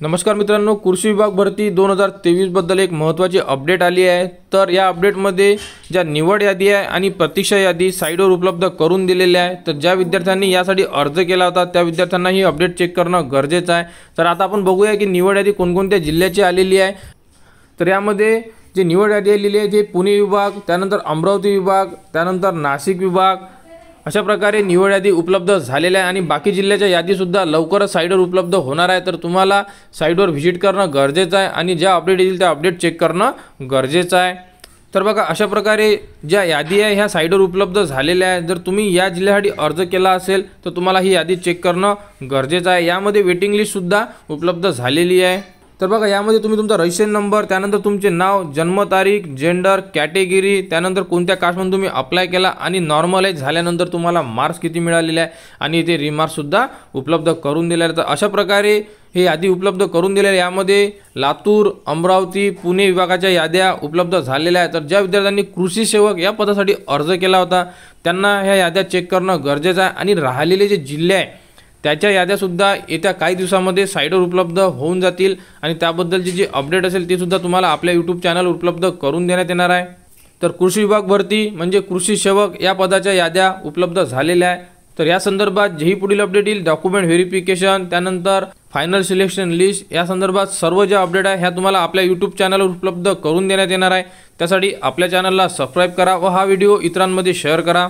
नमस्कार मित्रांनो, कृषी विभाग भरती 2023 बद्दल एक महत्त्वाची अपडेट आली आहे। तर या अपडेटमध्ये ज्या निवड यादी आहे आणि प्रतीक्षा यादी साइटवर उपलब्ध करून दिलेल्या आहे। तर ज्या विद्यार्थ्यांनी यासाठी अर्ज केला होता त्या विद्यार्थ्यांना ही अपडेट चेक करणं गरजेचं आहे। तर आता आपण बघूया की निवड यादी कोणकोणत्या जिल्ह्याची आलेली आहे। तर यामध्ये जे निवड यादी आलेली आहे ते पुणे विभाग, त्यानंतर अमरावती विभाग, त्यानंतर नाशिक विभाग, अशा प्रकारे निवड यादी उपलब्ध झालेल्या आहे आणि बाकी जिल्ह्याच्या यादीसुद्धा लवकरच साइटवर उपलब्ध होणार आहे। तर तुम्हाला साइटवर व्हिजिट करणं गरजेचं आहे आणि ज्या अपडेट येईल त्या अपडेट चेक करणं गरजेचं आहे। तर बघा, अशा प्रकारे ज्या यादी आहे ह्या साइटवर उपलब्ध झालेल्या आहे। जर तुम्ही या जिल्ह्यासाठी अर्ज केला असेल तर तुम्हाला ही यादी चेक करणं गरजेचं आहे। यामध्ये वेटिंग लिस्टसुद्धा उपलब्ध झालेली आहे। तर बघा, यामध्ये तुम्ही तुमचा रजिस्ट्रेशन नंबर, त्यानंतर तुमचे नाव, जन्मतारीख, जेंडर, कॅटेगरी, त्यानंतर कोणत्या कास्टमधून तुम्ही अप्लाय केला आणि नॉर्मलाइज झाल्यानंतर तुम्हाला मार्क्स किती मिळालेले आहे आणि ते रिमार्क्ससुद्धा उपलब्ध करून दिले आहेत। तर अशा प्रकारे हे यादी उपलब्ध करून दिलेल्या यामध्ये लातूर, अमरावती, पुणे विभागाच्या याद्या उपलब्ध झालेल्या आहेत। तर ज्या विद्यार्थ्यांनी कृषी सेवक या पदासाठी अर्ज केला होता त्यांना ह्या याद्या चेक करणं गरजेचं आहे आणि राहिलेले जे जिल्हे आहे त्याच्या याद्यासुद्धा येत्या काही दिवसामध्ये साइटवर उपलब्ध होऊन जातील आणि त्याबद्दलची जी अपडेट असेल ती सुद्धा तुम्हाला आपल्या यूट्यूब चॅनलवर उपलब्ध करून देण्यात येणार आहे। तर कृषी विभाग भरती म्हणजे कृषी सेवक या पदाच्या याद्या उपलब्ध झालेल्या आहे। तर या संदर्भात जेही पुढील अपडेट येईल, डॉक्युमेंट व्हेरिफिकेशन, त्यानंतर फायनल सिलेक्शन लिस्ट, या संदर्भात सर्व ज्या अपडेट आहे ह्या तुम्हाला आपल्या यूट्यूब चॅनलवर उपलब्ध करून देण्यात येणार आहे। त्यासाठी आपल्या चॅनलला सबस्क्राईब करा व हा व्हिडिओ इतरांमध्ये शेअर करा।